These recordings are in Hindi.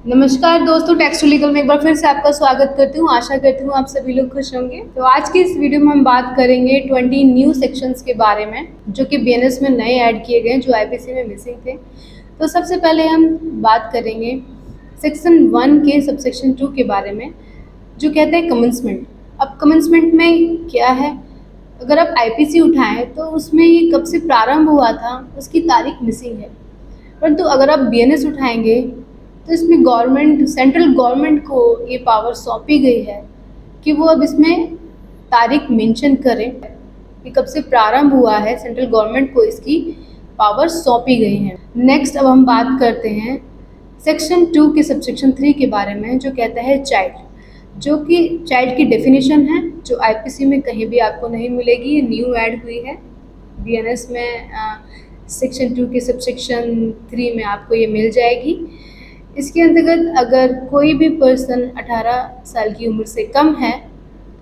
नमस्कार दोस्तों, टेक्स्ट टू लीगल में एक बार फिर से आपका स्वागत करती हूँ। आशा करती हूँ आप सभी लोग खुश होंगे। तो आज की इस वीडियो में हम बात करेंगे 20 न्यू सेक्शंस के बारे में जो कि बीएनएस में नए ऐड किए गए, जो आईपीसी में मिसिंग थे। तो सबसे पहले हम बात करेंगे सेक्शन 1 के सबसेक्शन 2 के बारे में, जो कहते हैं कमेंसमेंट। अब कमेंसमेंट में क्या है, अगर आप आईपीसी उठाएं तो उसमें ये कब से प्रारंभ हुआ था उसकी तारीख मिसिंग है। परंतु अगर आप बीएनएस उठाएंगे तो इसमें सेंट्रल गवर्नमेंट को ये पावर सौंपी गई है कि वो अब इसमें तारीख मेंशन करें कि कब से प्रारंभ हुआ है। सेंट्रल गवर्नमेंट को इसकी पावर सौंपी गई है। नेक्स्ट अब हम बात करते हैं सेक्शन 2 के सबसेक्शन 3 के बारे में, जो कहता है चाइल्ड, जो कि चाइल्ड की डेफिनेशन है जो आईपीसी में कहीं भी आपको नहीं मिलेगी। ये न्यू ऐड हुई है बीएनएस में। सेक्शन 2 के सबसेक्शन 3 में आपको ये मिल जाएगी। इसके अंतर्गत अगर कोई भी पर्सन 18 साल की उम्र से कम है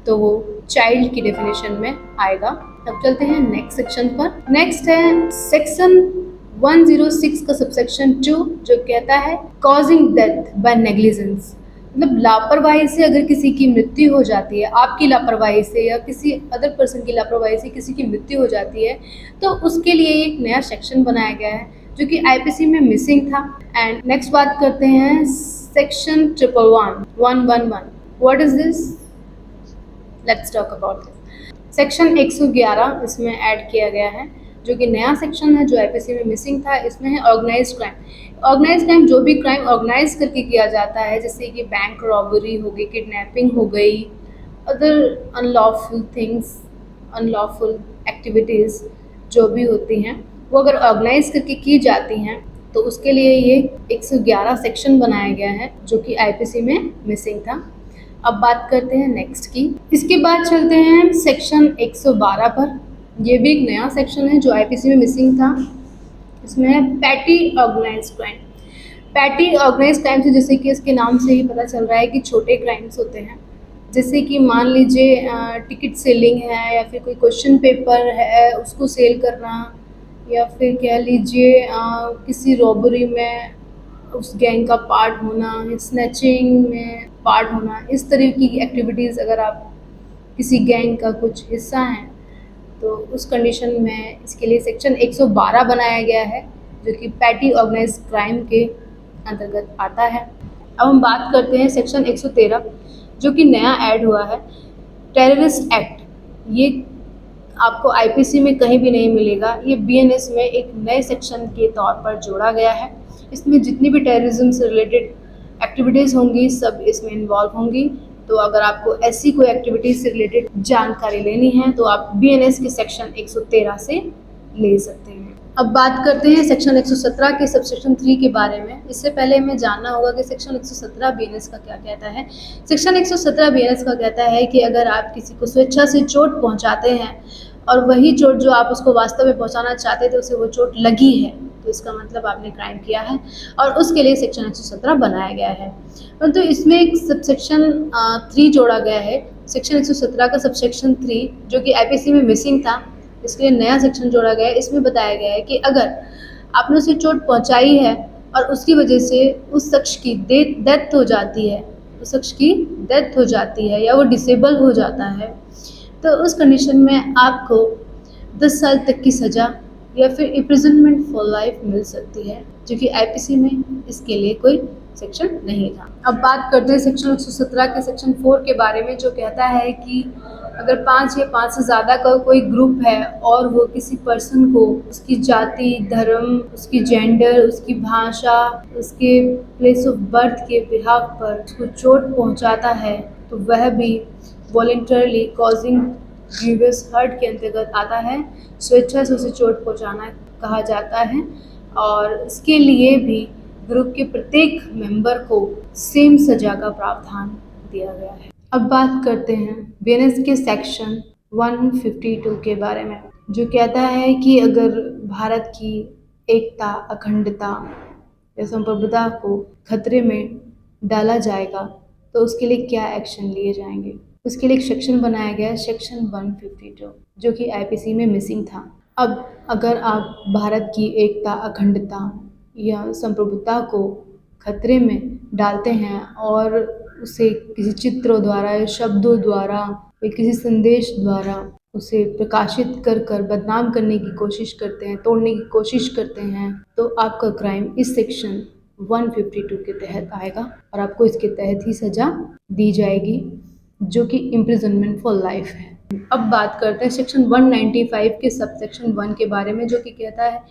तो वो चाइल्ड की डेफिनेशन में आएगा। अब चलते हैं नेक्स्ट सेक्शन पर। नेक्स्ट है सेक्शन 106 का सबसेक्शन 2, जो कहता है कॉजिंग डेथ बाय नेग्लिजेंस। मतलब लापरवाही से अगर किसी की मृत्यु हो जाती है, आपकी लापरवाही से या किसी अदर पर्सन की लापरवाही से किसी की मृत्यु हो जाती है, तो उसके लिए एक नया सेक्शन बनाया गया है जो कि आईपीसी में मिसिंग था। एंड नेक्स्ट बात करते हैं section 111 what is this, let's talk about this. Section 111 इसमें ऐड किया गया है, जो कि नया सेक्शन है जो आईपीसी में मिसिंग था। इसमें है ऑर्गेनाइज्ड क्राइम। ऑर्गेनाइज्ड क्राइम जो भी क्राइम ऑर्गेनाइज करके किया जाता है, जैसे कि बैंक रॉबरी हो गई, किडनैपिंग हो गई, other unlawful things, unlawful activities जो भी होती हैं, वो अगर ऑर्गेनाइज करके की जाती हैं तो उसके लिए ये 111 सेक्शन बनाया गया है जो कि आईपीसी में मिसिंग था। अब बात करते हैं नेक्स्ट की। इसके बाद चलते हैं सेक्शन 112 पर। ये भी एक नया सेक्शन है जो आईपीसी में मिसिंग था। इसमें है petty organised crime. Petty organised crime से, जैसे कि इसके नाम से ही पता चल रहा है कि छोटे क्राइम्स होते हैं, जैसे कि मान लीजिए टिकट सेलिंग है, या फिर कोई क्वेश्चन पेपर है उसको सेल करना, या फिर कह लीजिए किसी रॉबरी में उस गैंग का पार्ट होना, स्नैचिंग में पार्ट होना। इस तरह की एक्टिविटीज़ अगर आप किसी गैंग का कुछ हिस्सा हैं तो उस कंडीशन में इसके लिए सेक्शन 112 बनाया गया है, जो कि पैटी ऑर्गेनाइज्ड क्राइम के अंतर्गत आता है। अब हम बात करते हैं सेक्शन 113, जो कि नया ऐड हुआ है, टेररिस्ट एक्ट। ये आपको आईपीसी में कहीं भी नहीं मिलेगा। ये बीएनएस में एक नए सेक्शन के तौर पर जोड़ा गया है। इसमें जितनी भी टेररिज्म से रिलेटेड एक्टिविटीज़ होंगी सब इसमें इन्वॉल्व होंगी। तो अगर आपको ऐसी कोई एक्टिविटीज़ से रिलेटेड जानकारी लेनी है तो आप बीएनएस के सेक्शन 113 से ले सकते हैं। अब बात करते हैं सेक्शन 117 के सबसेक्शन 3 के बारे में। इससे पहले हमें जानना होगा कि सेक्शन 117 बीएनएस का क्या कहता है। सेक्शन 117 बीएनएस का कहता है कि अगर आप किसी को स्वेच्छा से चोट पहुंचाते हैं और वही चोट जो आप उसको वास्तव में पहुंचाना चाहते थे उसे वो चोट लगी है, तो इसका मतलब आपने क्राइम किया है और उसके लिए सेक्शन 117 बनाया गया है। परंतु इसमें एक सबसेक्शन 3 जोड़ा गया है। सेक्शन 117 का सबसेक्शन 3 जो कि आईपीसी में मिसिंग था, इसलिए नया सेक्शन जोड़ा गया है। इसमें बताया गया है कि अगर आपने उसे चोट पहुंचाई है और उसकी वजह से उस शख्स की डेथ हो जाती है, उस शख्स की डेथ हो जाती है या वो डिसेबल हो जाता है, तो उस कंडीशन में आपको 10 साल तक की सज़ा या फिर इम्प्रिजनमेंट फॉर लाइफ मिल सकती है, जो कि आईपीसी में इसके लिए कोई सेक्शन नहीं था। अब बात करते हैं सेक्शन 117 के सेक्शन 4 के बारे में, जो कहता है कि अगर 5 या 5 से ज़्यादा का कोई ग्रुप है और वो किसी पर्सन को उसकी जाति, धर्म, उसकी जेंडर, उसकी भाषा, उसके प्लेस ऑफ बर्थ के बिहाफ पर उसको चोट पहुंचाता है, तो वह भी वॉलंटरली कॉजिंग ग्रीवियस हर्ट के अंतर्गत आता है। स्वेच्छा से उसे चोट पहुंचाना कहा जाता है और इसके लिए भी ग्रुप के प्रत्येक मेंबर को सेम सजा का प्रावधान दिया गया है। अब बात करते हैं बीएनएस के सेक्शन 152 के बारे में, जो कहता है कि अगर भारत की एकता, अखंडता या संप्रभुता को खतरे में डाला जाएगा तो उसके लिए क्या एक्शन लिए जाएंगे। उसके लिए एक सेक्शन बनाया गया है, सेक्शन 152, जो कि आईपीसी में मिसिंग था। अब अगर आप भारत की एकता, अखंडता या संप्रभुता को खतरे में डालते हैं और उसे किसी चित्रों द्वारा या शब्दों द्वारा या किसी संदेश द्वारा उसे प्रकाशित कर कर बदनाम करने की कोशिश करते हैं, तोड़ने की कोशिश करते हैं, तो आपका क्राइम इस सेक्शन 152 के तहत आएगा और आपको इसके तहत ही सज़ा दी जाएगी, जो कि इम्प्रिजनमेंट फॉर लाइफ है। अब बात करते हैं सेक्शन 195 के सब सेक्शन 1 के बारे में, जो कि कहता है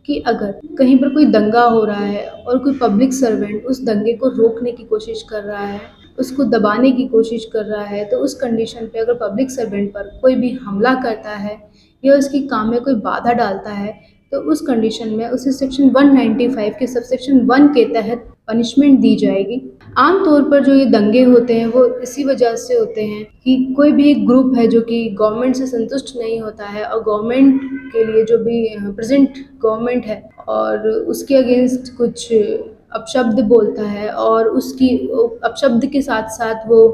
कि अगर कहीं पर कोई दंगा हो रहा है और कोई पब्लिक सर्वेंट उस दंगे को रोकने की कोशिश कर रहा है, उसको दबाने की कोशिश कर रहा है, तो उस कंडीशन पे अगर पब्लिक सर्वेंट पर कोई भी हमला करता है या उसकी काम में कोई बाधा डालता है, तो उस कंडीशन में उसे सेक्शन 195 के सब सेक्शन 1 के तहत पनिशमेंट दी जाएगी। आमतौर पर जो ये दंगे होते हैं वो इसी वजह से होते हैं कि कोई भी एक ग्रुप है जो कि गवर्नमेंट से संतुष्ट नहीं होता है और गवर्नमेंट के लिए जो भी प्रेजेंट गवर्नमेंट है और उसके अगेंस्ट कुछ अपशब्द बोलता है और उसकी अपशब्द के साथ साथ वो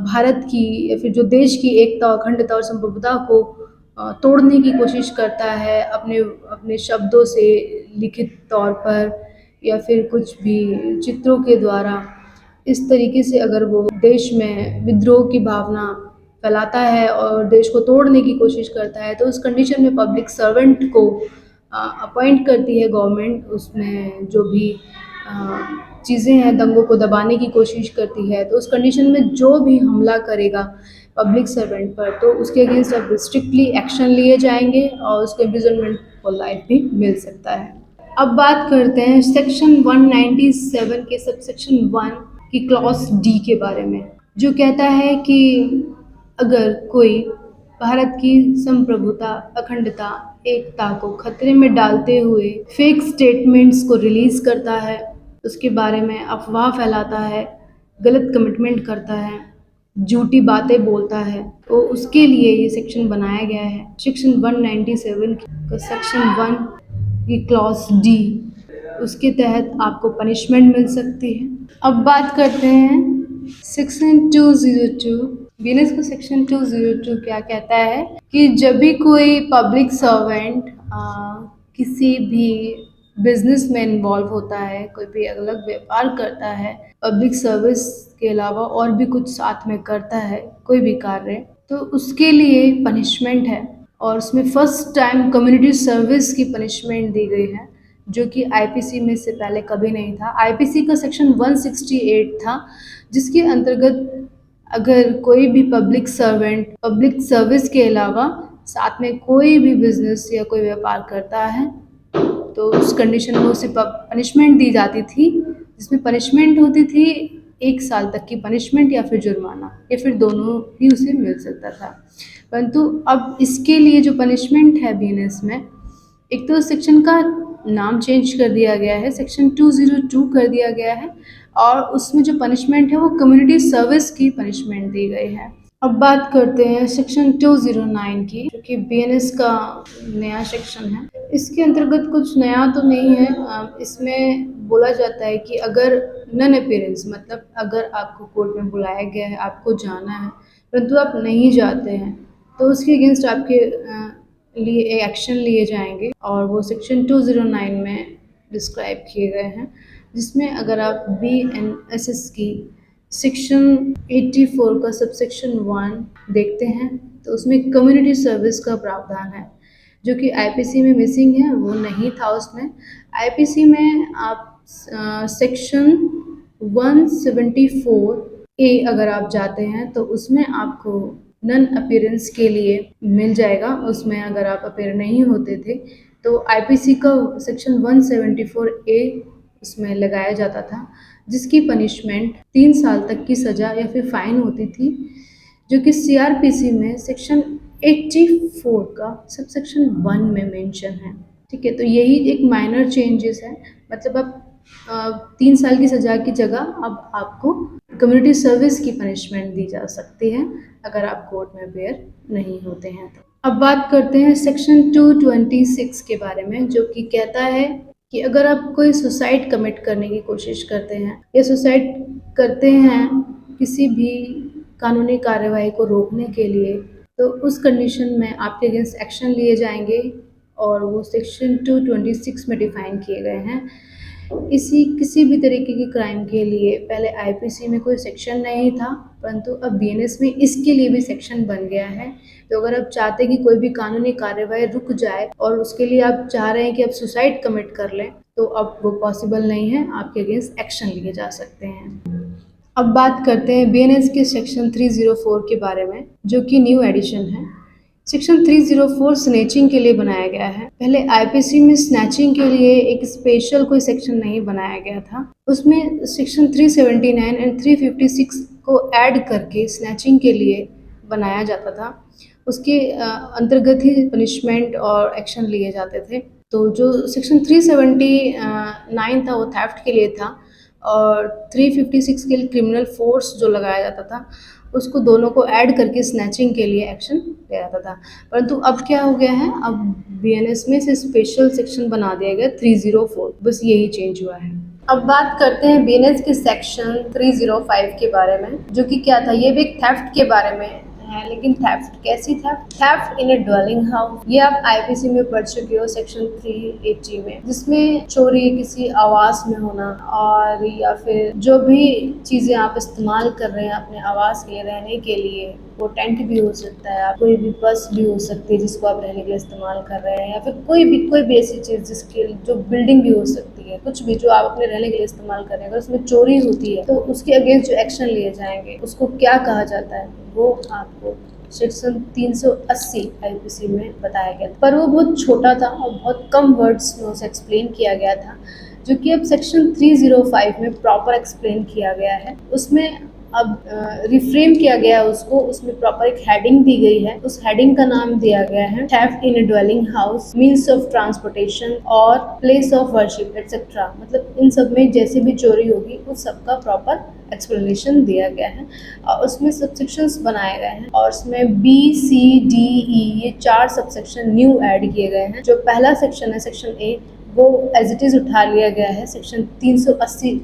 भारत की या फिर जो देश की एकता, अखंडता और संप्रभुता को तोड़ने की कोशिश करता है अपने अपने शब्दों से, लिखित तौर पर या फिर कुछ भी चित्रों के द्वारा। इस तरीके से अगर वो देश में विद्रोह की भावना फैलाता है और देश को तोड़ने की कोशिश करता है, तो उस कंडीशन में पब्लिक सर्वेंट को अपॉइंट करती है गवर्नमेंट। उसमें जो भी चीज़ें हैं दंगों को दबाने की कोशिश करती है, तो उस कंडीशन में जो भी हमला करेगा पब्लिक सर्वेंट पर, तो उसके अगेंस्ट अब स्ट्रिक्टली एक्शन लिए जाएंगे और उसको इम्प्रिजनमेंट फॉर लाइफ भी मिल सकता है। अब बात करते हैं सेक्शन 197 के सब सेक्शन 1 की क्लॉज डी के बारे में, जो कहता है कि अगर कोई भारत की संप्रभुता, अखंडता, एकता को खतरे में डालते हुए फेक स्टेटमेंट्स को रिलीज करता है, उसके बारे में अफवाह फैलाता है, गलत कमिटमेंट करता है, झूठी बातें बोलता है, तो उसके लिए ये सेक्शन बनाया गया है। सेक्शन 197 का सेक्शन 1 की क्लॉज डी, उसके तहत आपको पनिशमेंट मिल सकती है। अब बात करते हैं सेक्शन 202। बीएनएस को सेक्शन 202 क्या कहता है कि जब भी कोई पब्लिक सर्वेंट किसी भी बिजनेस में इन्वॉल्व होता है, कोई भी अलग व्यापार करता है, पब्लिक सर्विस के अलावा और भी कुछ साथ में करता है कोई भी कार्य, तो उसके लिए पनिशमेंट है और उसमें फर्स्ट टाइम कम्युनिटी सर्विस की पनिशमेंट दी गई है, जो कि आईपीसी में से पहले कभी नहीं था। आईपीसी का सेक्शन 168 था, जिसके अंतर्गत अगर कोई भी पब्लिक सर्वेंट पब्लिक सर्विस के अलावा साथ में कोई भी बिजनेस या कोई व्यापार करता है, तो उस कंडीशन में उसे पनिशमेंट दी जाती थी, जिसमें पनिशमेंट होती थी 1 साल तक की पनिशमेंट या फिर जुर्माना या फिर दोनों ही उसे मिल सकता था। परंतु अब इसके लिए जो पनिशमेंट है बीएनएस में, एक तो सेक्शन का नाम चेंज कर दिया गया है, सेक्शन 202 कर दिया गया है और उसमें जो पनिशमेंट है वो कम्युनिटी सर्विस की पनिशमेंट दी गई है। अब बात करते हैं सेक्शन 209 की, जो कि बीएनएस का नया सेक्शन है। इसके अंतर्गत कुछ नया तो नहीं है। इसमें बोला जाता है कि अगर नन अपीयरेंस, मतलब अगर आपको कोर्ट में बुलाया गया है, आपको जाना है, परंतु आप नहीं जाते हैं, तो उसके अगेंस्ट आपके लिए एक्शन लिए जाएंगे और वो सेक्शन 209 में डिस्क्राइब किए गए हैं, जिसमें अगर आप बीएनएसएस की सेक्शन 84 का सबसेक्शन 1 देखते हैं, तो उसमें कम्युनिटी सर्विस का प्रावधान है, जो कि आईपीसी में मिसिंग है, वो नहीं था उसमें। आईपीसी में आप सेक्शन 174 ए अगर आप जाते हैं, तो उसमें आपको नन अपीयरेंस के लिए मिल जाएगा। उसमें अगर आप अपीयर नहीं होते थे, तो आईपीसी का सेक्शन 174 ए उसमें लगाया जाता था, जिसकी पनिशमेंट 3 साल तक की सज़ा या फिर फाइन होती थी, जो कि सीआरपीसी में सेक्शन 84 का सबसेक्शन 1 में मेंशन है। ठीक है, तो यही एक माइनर चेंजेस है, मतलब अब 3 साल की सज़ा की जगह अब आपको कम्युनिटी सर्विस की पनिशमेंट दी जा सकती है अगर आप कोर्ट में अपीयर नहीं होते हैं तो। अब बात करते हैं सेक्शन 226 के बारे में, जो कि कहता है कि अगर आप कोई सुसाइड कमिट करने की कोशिश करते हैं या सुसाइड करते हैं किसी भी कानूनी कार्यवाही को रोकने के लिए, तो उस कंडीशन में आपके अगेंस्ट एक्शन लिए जाएंगे और वो सेक्शन 226 में डिफाइन किए गए हैं। इसी किसी भी तरीके की क्राइम के लिए पहले आईपीसी में कोई सेक्शन नहीं था, परंतु अब बीएनएस में इसके लिए भी सेक्शन बन गया है। तो अगर आप चाहते हैं कि कोई भी कानूनी कार्यवाही रुक जाए और उसके लिए आप चाह रहे हैं कि आप सुसाइड कमिट कर लें, तो अब वो पॉसिबल नहीं है, आपके अगेंस्ट एक्शन लिए जा सकते हैं। अब बात करते हैं बीएनएस के सेक्शन 304 के बारे में, जो कि न्यू एडिशन है। सेक्शन 304 स्नैचिंग के लिए बनाया गया है। पहले आईपीसी में स्नैचिंग के लिए एक स्पेशल कोई सेक्शन नहीं बनाया गया था। उसमें सेक्शन 379 एंड 356 को ऐड करके स्नैचिंग के लिए बनाया जाता था। उसके अंतर्गत ही पनिशमेंट और एक्शन लिए जाते थे। तो जो सेक्शन 379 था वो थेफ्ट के लिए था, और 356 के लिए क्रिमिनल फोर्स जो लगाया जाता था, उसको दोनों को ऐड करके स्नैचिंग के लिए एक्शन लिया जाता था। परंतु अब क्या हो गया है, अब बीएनएस में से स्पेशल सेक्शन बना दिया गया 304, बस यही चेंज हुआ है। अब बात करते हैं बीएनएस के सेक्शन 305 के बारे में, जो कि क्या था, ये भी एक थेफ्ट के बारे में है। लेकिन थेफ्ट कैसी थेफ्ट? थेफ्ट इन ए ड्वेलिंग हाउस। ये आप आईपीसी में पढ़ चुके हो सेक्शन 380 में, जिसमें चोरी किसी आवास में होना, और या फिर जो भी चीजें आप इस्तेमाल कर रहे हैं अपने आवास के लिए, रहने के लिए, वो टेंट भी हो सकता है, कोई भी बस भी हो सकती है जिसको आप रहने के लिए इस्तेमाल कर रहे हैं, या फिर कोई भी ऐसी चीज़ जिसके जो बिल्डिंग भी हो सकती है, कुछ भी जो आप अपने रहने के लिए इस्तेमाल कर रहे हैं, अगर उसमें चोरी होती है तो उसके अगेंस्ट जो एक्शन लिए जाएंगे उसको क्या कहा जाता है, वो आपको सेक्शन 380 आईपीसी में बताया गया था। पर वो बहुत छोटा था और बहुत कम वर्ड्स में उसे एक्सप्लेन किया गया था, जो कि अब सेक्शन 305 में प्रॉपर एक्सप्लेन किया गया है। उसमें अब रिफ्रेम किया गया है उसको, उसमें प्रॉपर एक हेडिंग दी गई है। उस हेडिंग का नाम दिया गया है theft in A dwelling house, means of transportation और प्लेस ऑफ वर्शिप एटसेट्रा। मतलब इन सब में जैसे भी चोरी होगी उस सब का प्रॉपर एक्सप्लेनेशन दिया गया है, और उसमें सबसेक्शंस बनाए गए हैं, और उसमें बी सी डी ई ये 4 सबसेक्शन न्यू ऐड किए गए हैं। जो पहला सेक्शन है, सेक्शन ए, वो एज इट इज़ उठा लिया गया है सेक्शन 380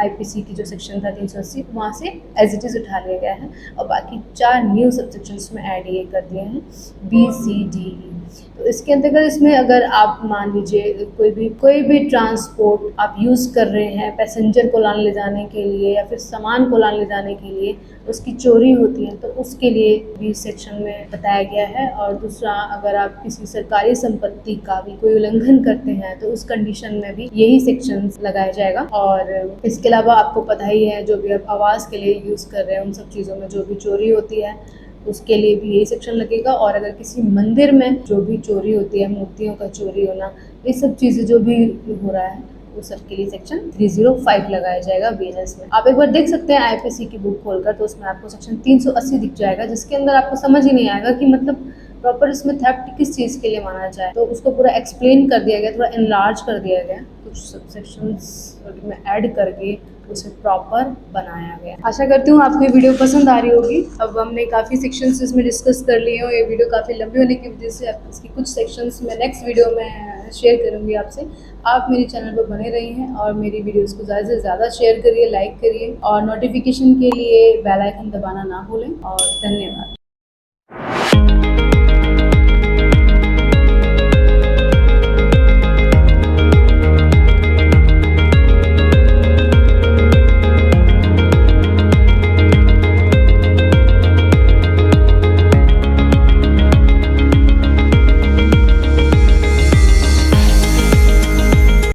आईपीसी की जो सेक्शन था 380, वहाँ से एज इट इज़ उठा लिया गया है, और बाकी 4 न्यू सबसेक्शंस में ऐड ये कर दिए हैं, बी सी डी ई। तो इसके अंतर्गत इसमें अगर आप मान लीजिए कोई भी ट्रांसपोर्ट आप यूज़ कर रहे हैं पैसेंजर को लाने ले जाने के लिए या फिर सामान को लाने ले जाने के लिए, उसकी चोरी होती है तो उसके लिए भी सेक्शन में बताया गया है। और दूसरा, अगर आप किसी सरकारी संपत्ति का भी कोई उल्लंघन करते हैं तो उस कंडीशन में भी यही सेक्शन लगाया जाएगा। और इसके अलावा आपको पता ही है, जो भी आप आवास के लिए यूज़ कर रहे हैं उन सब चीज़ों में जो भी चोरी होती है उसके लिए भी यही सेक्शन लगेगा। और अगर किसी मंदिर में जो भी चोरी होती है, मूर्तियों का चोरी होना, ये सब चीज़ें जो भी हो रहा है वो सब के लिए सेक्शन 305 लगाया जाएगा बीएनएस में। आप एक बार देख सकते हैं आईपीसी की बुक खोलकर, तो उसमें आपको सेक्शन 380 दिख जाएगा, जिसके अंदर आपको समझ ही नहीं आएगा कि मतलब प्रॉपर इसमें थेफ्ट किस चीज़ के लिए माना जाए। तो उसको पूरा एक्सप्लेन कर दिया गया, थोड़ा एनलार्ज कर दिया गया, कुछ सबसेक्शंस में ऐड करके उसे प्रॉपर बनाया गया। आशा करती हूँ आपको ये वीडियो पसंद आ रही होगी। अब हमने काफ़ी सेक्शंस इसमें डिस्कस कर लिए हो, ये वीडियो काफ़ी लंबी होने की वजह से इसकी कुछ सेक्शंस मैं नेक्स्ट वीडियो में शेयर करूँगी आपसे। आप मेरे चैनल पर बने रही हैं और मेरी वीडियोज़ को ज़्यादा से ज़्यादा शेयर करिए, लाइक करिए, और नोटिफिकेशन के लिए बेल आइकन दबाना ना भूलें। और धन्यवाद।